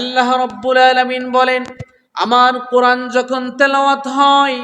আল্লাহ রাব্বুল আলামিন বলেন, আমার কোরআন যখন তেলাওয়াত হয়,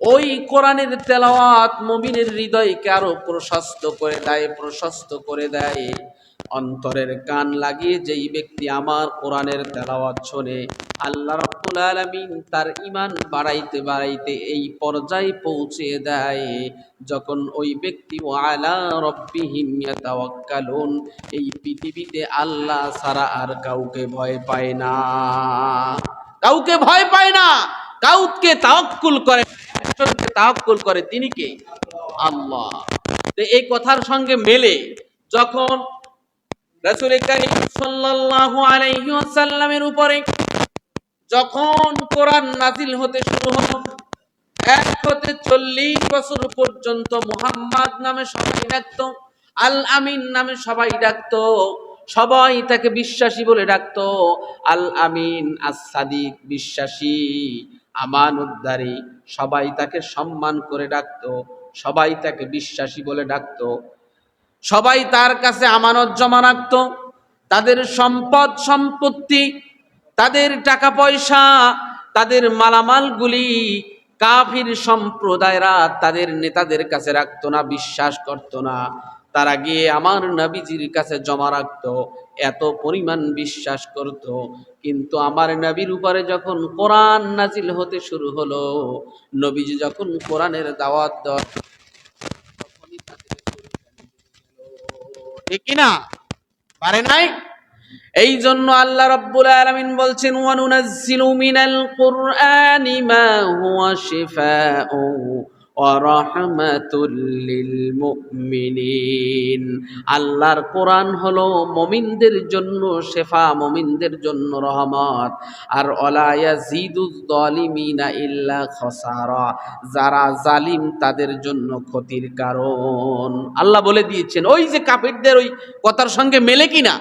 ওই কোরআনের তেলাওয়াত মুমিনের হৃদয়কে আরো প্রশস্ত করে দেয়। অন্তরের কান লাগিয়ে যেই ব্যক্তি আমার কোরআনের তেলাওয়াত শোনে, আল্লাহ রাব্বুল আলামিন তার ঈমান বাড়াইতে বাড়াইতে এই পর্যায়ে পৌঁছে দেয় যখন ওই ব্যক্তি ওয়ালা রাব্বিহিম ইয়াতাওয়াক্কালুন, এই পৃথিবীতে আল্লাহ ছাড়া আর কাউকে ভয় পায় না, কাউকে ভয় পায় না, কাউকে তাওয়াক্কুল করে, একজনকে তাওয়াক্কুল করে, তিনি কে? আল্লাহ। তো এই কথার সঙ্গে মেলে যখন রাসূল কারীম সাল্লাল্লাহু আলাইহি ওয়াসাল্লামের উপরে যখন কোরআন নাজিল হতে শুরু হলো, 1 হতে 40 বছর পর্যন্ত মুহাম্মদ নামে সবাই ডাকতো, আল আমিন নামে সবাই ডাকতো, সবাই তাকে বিশ্বাসী বলে ডাকতো। আল আমিন, আস-সাদিক, বিশ্বাসী, আমানতদারি, সবাই তাকে সম্মান করে ডাকতো, সবাই তাকে বিশ্বাসী বলে ডাকতো। সবাই তার কাছে আমানত জমা রাখতো। তাদের সম্পদ সম্পত্তি, তাদের টাকা পয়সা, তাদের মালামালগুলি কাফির সম্প্রদায়রা তাদের নেতাদের কাছে রাখতো না, বিশ্বাস করতো না। তারা গিয়ে আমার নবীজির কাছে জমা রাখতো, এত পরিমাণ বিশ্বাস করত। কিন্তু আমার নবীর উপরে যখন কোরআন নাজিল হতে শুরু হলো, নবীজি যখন কোরআনের দাওয়াত দেওয়া, ঠিক কিনা? পারে নাই? এই জন্য আল্লাহ রাব্বুল আলামিন বলছেন, ওয়া নুনাজ্জিলু মিনাল কুরআনি মা হুয়া শিফাউ ওয়া রাহমাতুল লিল মুমিনিন। আল্লাহর কোরআন হলো মুমিনদের জন্য শিফা, মুমিনদের জন্য রহমত। আর ওয়ালা ইয়াজিদুজ যালিমিনা ইল্লা খাসারা, যারা জালিম তাদের জন্য ক্ষতির কারণ। আল্লাহ বলে দিয়েছেন। ওই যে কাফিরদের ওই কথার সঙ্গে মেলে কিনা?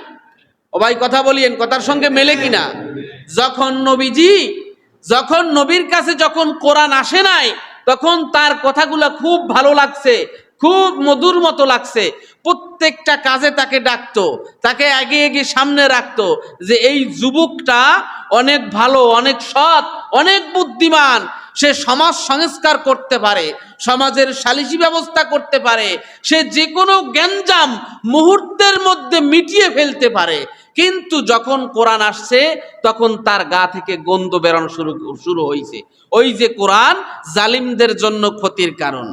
ও ভাই কথা বলিয়েন, কথার সঙ্গে মেলে কিনা? যখন নবীর কাছে যখন কোরআন আসে নাই, তখন তার কথাগুলো খুব ভালো লাগছে, খুব মধুর মতো লাগছে। প্রত্যেকটা কাজে তাকে ডাকতো, তাকে এগিয়ে এগিয়ে সামনে রাখতো, যে এই যুবকটা অনেক ভালো, অনেক সৎ, অনেক বুদ্ধিমান, সে সমাজ সংস্কার করতে পারে, সমাজের সালিসি ব্যবস্থা করতে পারে, সে যে কোনো গ্যাঞ্জাম মুহূর্তের মধ্যে মিটিয়ে ফেলতে পারে। কিন্তু যখন কোরআন আসছে, তখন তার গা থেকে গন্ধ বেরোনো শুরু হয়েছে। ওই যে কোরআন জালিমদের জন্য ক্ষতির কারণ।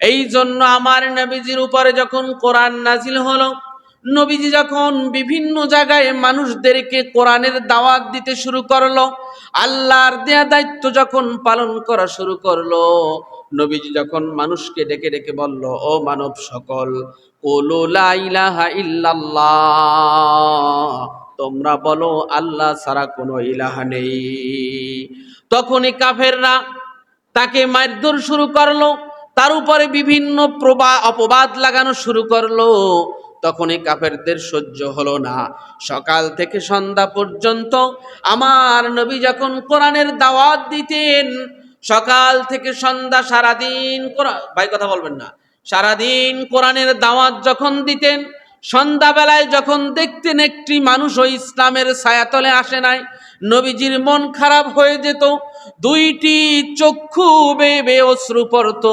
এই জন্য আমার নবীজির উপরে যখন কোরআন নাজিল হলো, নবীজি যখন বিভিন্ন জায়গায় মানুষদেরকে কোরআনের দাওয়াত দিতে শুরু করলো, আল্লাহর দেয়া দায়িত্ব যখন পালন করা শুরু করলো, নবীজি যখন মানুষকে ডেকে ডেকে বলল, ও মানব সকল, কুলু লা ইলাহা ইল্লাল্লাহ, তোমরা বলো আল্লাহ ছাড়া কোনো ইলাহা নেই। তখনই কাফেররা তাকে মারধর শুরু করলো, তার উপরে বিভিন্ন অপবাদ লাগানো শুরু করলো। তখনই কাফেরদের সহ্য হলো না। সকাল থেকে সন্ধ্যা পর্যন্ত আমার নবী যখন কোরআনের দাওয়াত দিতেন, সকাল থেকে সন্ধ্যা সারাদিন ভাই কথা বলবেন না, সারাদিন কোরআনের দাওয়াত যখন দিতেন, সন্ধ্যাবেলায় যখন দেখতেন একটি মানুষ ওই ইসলামের ছায়াতলে আসে নাই, নবীজির মন খারাপ হয়ে যেত, দুইটি চক্ষু বেয়ে বেয়ে অশ্রু পড়ত।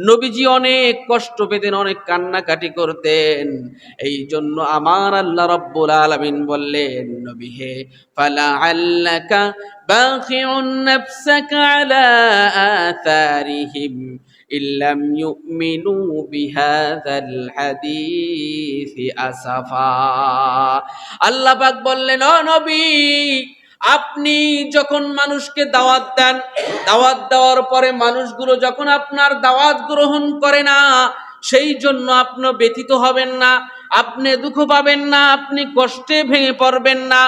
নবীজি অনেক কষ্ট পেতেন, অনেক কান্নাকাটি করতেন। এই জন্য আমার আল্লাহ রাব্বুল আলামিন বললেন, নবী হে, ফালাআল্লাকা বাখিউন নাফসাকা আলা আথারিহিম ইল্লাম ইউমিনু বিহাযাল হাদীসি আসাফা। আল্লাহ পাক বললেন, ও নবী, আপনি যখন মানুষকে দাওয়াত দেন, দাওয়াত দেওয়ার পরে মানুষগুলো যখন আপনার দাওয়াত গ্রহণ করে না, সেই জন্য আপনি ব্যথিত হবেন না, আপনি দুঃখ পাবেন না, আপনি কষ্টে ভেঙে পড়বেন না।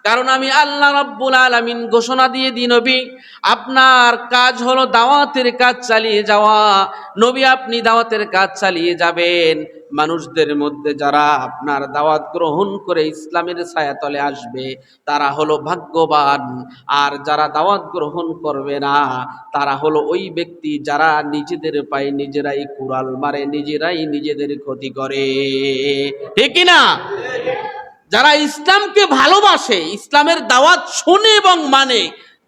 কারণ আমি আল্লাহ রাব্বুল আলামিন ঘোষণা দিয়ে দিই, নবী, আপনার কাজ হলো দাওয়াতের কাজ চালিয়ে যাওয়া। নবী, আপনি দাওয়াতের কাজ চালিয়ে যাবেন। মানুষদের মধ্যে যারা আপনার দাওয়াত গ্রহণ করে ইসলামের ছায়াতলে আসবে, তারা হলো ভাগ্যবান। আর যারা দাওয়াত গ্রহণ করবে না, তারা হলো ওই ব্যক্তি যারা নিজেদের পায়ে নিজেরাই কুড়াল মারে, নিজেরাই নিজেদের ক্ষতি করে। ঠিক কিনা? যারা ইসলামকে ভালোবাসে, ইসলামের দাওয়াত শোনে এবং মানে,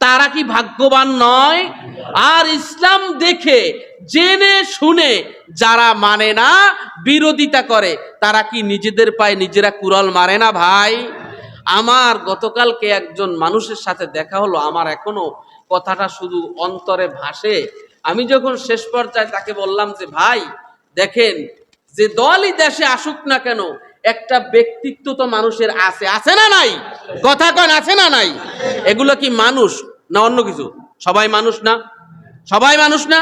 তারা কি ভাগ্যবান নয়? আর ইসলাম দেখে জেনে শুনে যারা মানে না, বিরোধিতা করে, তারা কি নিজেদের পায়ে নিজেরা কুড়াল মারে না ভাই? আমার গতকালকে একজন মানুষের সাথে দেখা হলো, আমার এখনো কথাটা শুধু অন্তরে ভাসে। আমি যখন শেষ পর্যায়ে তাকে বললাম যে ভাই দেখেন, যে দলই দেশে আসুক না কেন, একটা ব্যক্তিত্ব তো মানুষের আছে, আছে না নাই? কথা কন, আছে না নাই? এগুলো কি মানুষ না অন্য কিছু? সবাই মানুষ না? সবাই মানুষ না?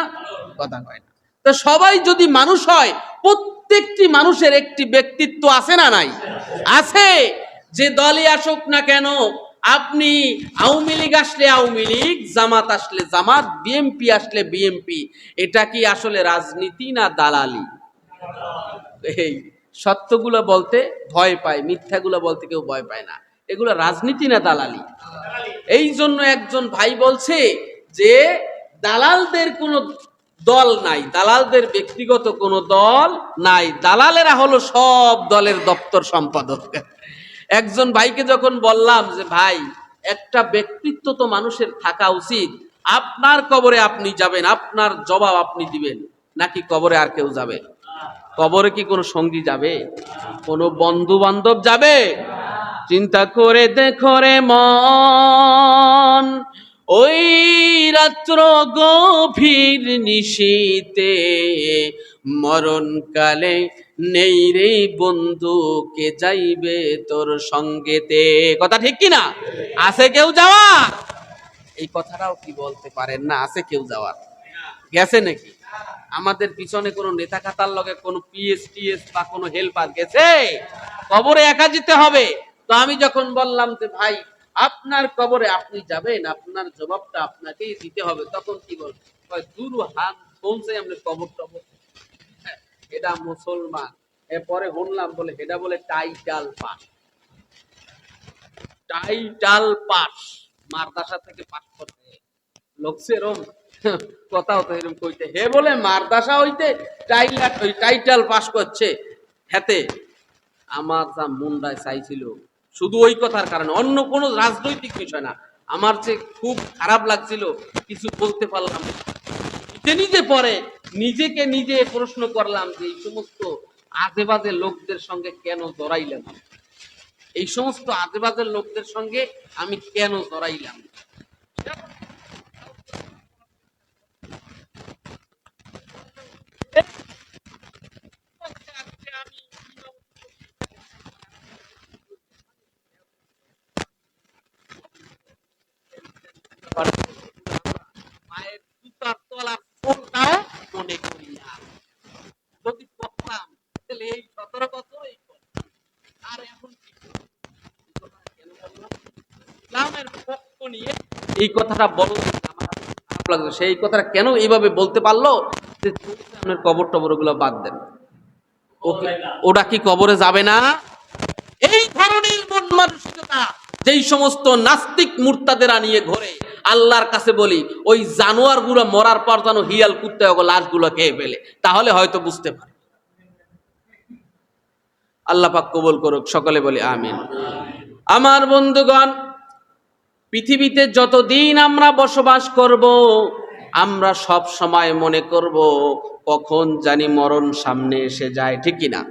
কথা কয় না। তো সবাই যদি মানুষ হয়, প্রত্যেকটি মানুষের একটি ব্যক্তিত্ব আছে না নাই? আছে। যে দলই আসুক না কেন, আপনি আওয়ামী লীগ আসলে আওয়ামী লীগ, জামাত আসলে জামাত, বিএনপি আসলে বিএনপি, এটা কি আসলে রাজনীতি না দালালি? এই সত্যগুলো বলতে ভয় পায়, মিথ্যাগুলো বলতে কেউ ভয় পায় না। এগুলো রাজনীতি না দালালি? এই জন্য একজন ভাই বলছে যে দালালদের কোনো দল নাই, দালালদের ব্যক্তিগত কোনো দল নাই, দালালেরা হলো সব দলের দপ্তর সম্পাদক। একজন ভাইকে যখন বললাম যে ভাই, একটা ব্যক্তিত্ব তো মানুষের থাকা উচিত, আপনার কবরে আপনি যাবেন, আপনার জবাব আপনি দিবেন, নাকি কবরে আর কেউ যাবে? কবরে কি কোনো সঙ্গী যাবে? কোনো বন্ধু বান্ধব যাবে? চিন্তা করে দেখো রে মন, ওই রাত্র গভীর নিশীতে, মরণকালে নেই রে বন্ধু, কে যাইবে তোর সঙ্গেতে। কথা ঠিক কিনা? আছে কেউ যাওয়া? এই কথাটাও কি বলতে পারেন না, আছে কেউ যাওয়ার? গেছে নাকি? আমাদের পিছনে কোনো নেতা খাতার লগে কোনো পিএসটিএস বা কোনো হেল্পার গেছে? কবরে একা যেতে হবে। তো আমি যখন বললাম যে ভাই আপনার কবরে আপনি যাবেন, আপনার জবাবটা আপনাকেই দিতে হবে, তখন কি বলবে? দূর হাত পৌঁছে আমরা কবর টবর, এটা মুসলমান। এরপরে শুনলাম বলে এটা বলে টাইটাল পাস, টাইটাল পাস, মাদ্রাসা থেকে পাস করতে লোকছে এরম কথাও তো এরকম কইতে, হে বলে মাদ্রাসা হইতে টাইটাল পাস করছে হেতে। আমার যা মুন্ডায় চাইছিল শুধু ওই কথার কারণে, অন্য কোনো রাজনৈতিক বিষয় না, আমার যে খুব খারাপ লাগছিল, কিছু বলতে পারলাম না। নিজে নিজে পরে নিজেকে নিজে প্রশ্ন করলাম যে এই সমস্ত আজেবাজে লোকদের সঙ্গে কেন জড়াইলাম, এই সমস্ত আজেবাজে লোকদের সঙ্গে আমি কেন জড়াইলাম। মায়ের জুতার তলার ফোনটাও মনে করি না, যদি করতাম তাহলে এই 17 বছর এই আর এখন কেন বললাম ইসলামের পক্ষ নিয়ে এই কথাটা বলতে আমার খারাপ লাগলো। সেই কথাটা কেন এইভাবে বলতে পারলো যে আপনার কবর টবর ওগুলো বাদ দেন, ওটা কি কবরে যাবে না? এই ধরনের মন মানসিকতা যেই সমস্ত নাস্তিক মুরতাদেরা নিয়ে ঘোরে, আল্লাহর কাছে বলি ওই জানোয়ার গুলো মরার পর যেন হিয়াল কুত্তে লাশগুলো খেয়ে ফেলে, তাহলে হয়তো বুঝতে পারে। আল্লাহ পাক কবুল করুক, সকলে বলি আমিন। আমার বন্ধুগণ, পৃথিবীতে যতদিন আমরা বসবাস করব, আমরা সব সময় মনে করব কখন জানি মরণ সামনে এসে যায়, ঠিক কিনা?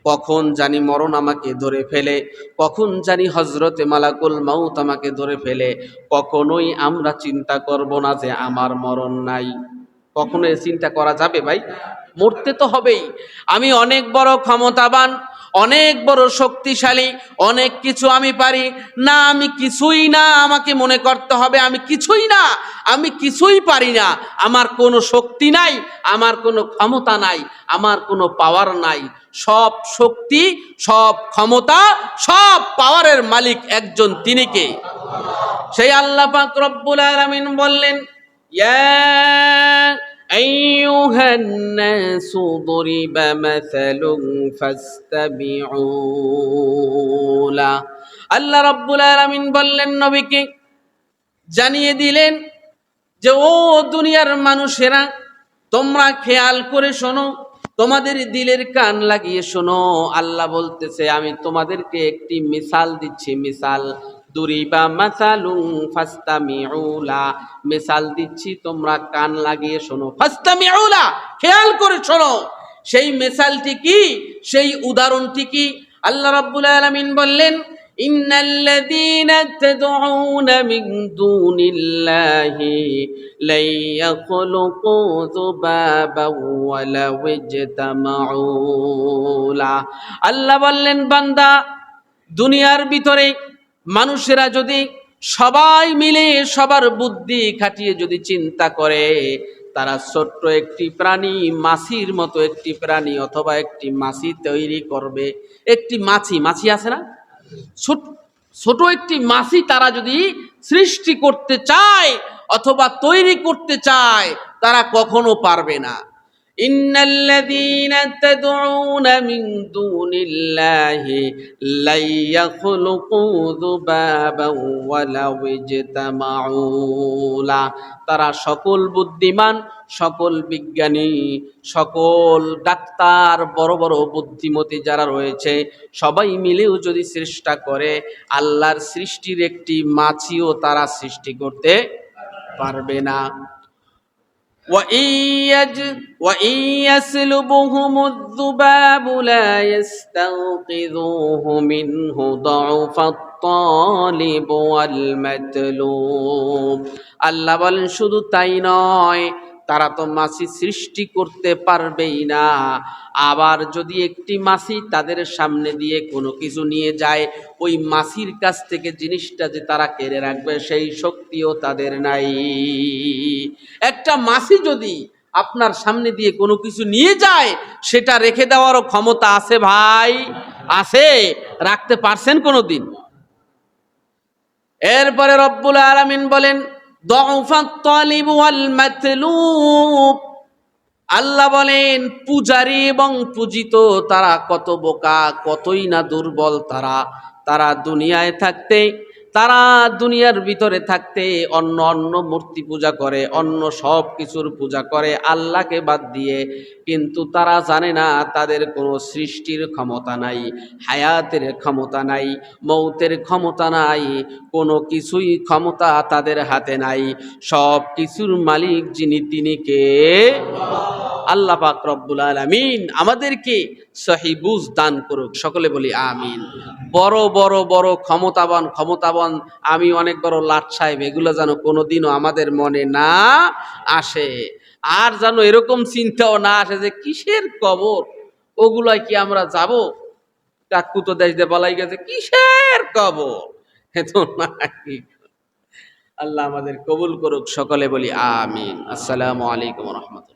কখন জানি মরণ আমাকে ধরে ফেলে, কখন জানি হযরতে মালাকুল মাউত আমাকে ধরে ফেলে। কখনোই আমরা চিন্তা করব না যে আমার মরণ নাই। কখনো চিন্তা করা যাবে ভাই? মরতে তো হবেই। আমি অনেক বড় ক্ষমতাবান, অনেক বড় শক্তিশালী, অনেক কিছু আমি পারি না, আমি কিছুই না, আমাকে মনে করতে হবে আমি কিছুই না, আমি কিছুই পারি না, আমার কোনো শক্তি নাই, আমার কোনো ক্ষমতা নাই, আমার কোনো পাওয়ার নাই। সব শক্তি, সব ক্ষমতা, সব পাওয়ারের মালিক একজন, তিনি কে? সেই আল্লাহ পাক রব্বুল আলামিন বললেন, ইয়া আইয়ুহান নাসু দুরিবা মাসালুন ফাসতাবিউ লা। আল্লাহ রব্বুল আলামিন বললেন নবীকে, জানিয়ে দিলেন যে ও দুনিয়ার মানুষেরা, তোমরা খেয়াল করে শোনো, তোমাদের দিলের কান লাগিয়ে শোনো। আল্লাহ বলতেছে আমি তোমাদেরকে একটি মিসাল দিচ্ছি, মিসাল দুরিবা মাসালুন ফাস্তামিউলা, মিসাল দিচ্ছি তোমরা কান লাগিয়ে শোনো। ফাস্তামিউলা, খেয়াল করে শোনো। সেই মিসালটি কি, সেই উদাহরণটি কি? আল্লাহ রাব্বুল আলামিন বললেন ইন্নাল্লাযীনা তাদউনা মিন দুনিল্লাহি লা ইয়াখলুকু যুবাবান ওয়ালাউ ইজতামাউ লা। আল্লাহ বললেন বান্দা, দুনিয়ার ভিতরে মানুষেরা যদি সবাই মিলে সবার বুদ্ধি খাটিয়ে যদি চিন্তা করে, তারা ছোট্ট একটি প্রাণী, মাছির মতো একটি প্রাণী অথবা একটি মাছি তৈরি করবে। একটি মাছি, মাছি আছে না, ছোট একটি মাছি তারা যদি সৃষ্টি করতে চায় অথবা তৈরি করতে চায়, তারা কখনো পারবে না। ইন্নাল্লাযীনা তাদউনা মিন দুনিল্লাহি লা ইয়াখলুকু যুবাবান ওয়ালাউ ইজতামাউ লা। তারা সকল বুদ্ধিমান, সকল বিজ্ঞানী, সকল ডাক্তার, বড় বড় বুদ্ধিমতী যারা রয়েছে, সবাই মিলেও যদি চেষ্টা করে, আল্লাহর সৃষ্টির একটি মাছিও তারা সৃষ্টি করতে পারবে না। وَإِن يَسْلُبْهُمُ الذُّبَابُ لَا يَسْتَنقِذُوهُ مِنْهُ ضَعُفَ الطَّالِبِ وَالْمَطْلُوبِ। আল্লাহ বলেন শুধু তাই নয়, তারা তো মাছি সৃষ্টি করতে পারবেই না, আবার যদি একটি মাছি তাদের সামনে দিয়ে কোনো কিছু নিয়ে যায়, ওই মাছির কাছ থেকে জিনিসটা যে তারা কেড়ে রাখবে সেই শক্তিও তাদের নাই। একটা মাছি যদি আপনার সামনে দিয়ে কোনো কিছু নিয়ে যায়, সেটা রেখে দেওয়ারও ক্ষমতা আছে ভাই? আছে? রাখতে পারছেন কোনোদিন? এরপরে রব্বুল আলামিন বলেন দুফাত তালিব ওয়াল মাতলুব। আল্লাহ বলেন পূজারী এবং পূজিত তারা কত বোকা, কতই না দুর্বল তারা দুনিয়ায় থাকতে, তারা দুনিয়ার ভিতরে থাকতে অন্য অন্য মূর্তি পূজা করে, অন্য সব কিছুর পূজা করে আল্লাহকে বাদ দিয়ে। কিন্তু তারা জানে না তাদের কোনো সৃষ্টির ক্ষমতা নাই, হায়াতের ক্ষমতা নাই, মৌতের ক্ষমতা নাই, কোনো কিছুই ক্ষমতা তাদের হাতে নাই। সব কিছুর মালিক যিনি, তিনি কে? আল্লাহ পাক রব্বুল আলামিন আমাদেরকে সহি বুঝ দান করুক, সকলে বলি আমিন। বড় বড় বড় ক্ষমতাবান আমি অনেক বড় লাট সাহেব, এগুলো যেন কোনোদিনও আমাদের মনে না আসে। আর যেন এরকম চিন্তাও না আসে যে কিসের কবর, ওগুলায় কি আমরা যাব? কাকু তো দেশ দিয়ে বলাই গেছে, কিসের কবর, এত নাই। আল্লাহ আমাদের কবুল করুক, সকলে বলি আমিন। আসসালামু আলাইকুম ওয়া রাহমাতুল্লাহ।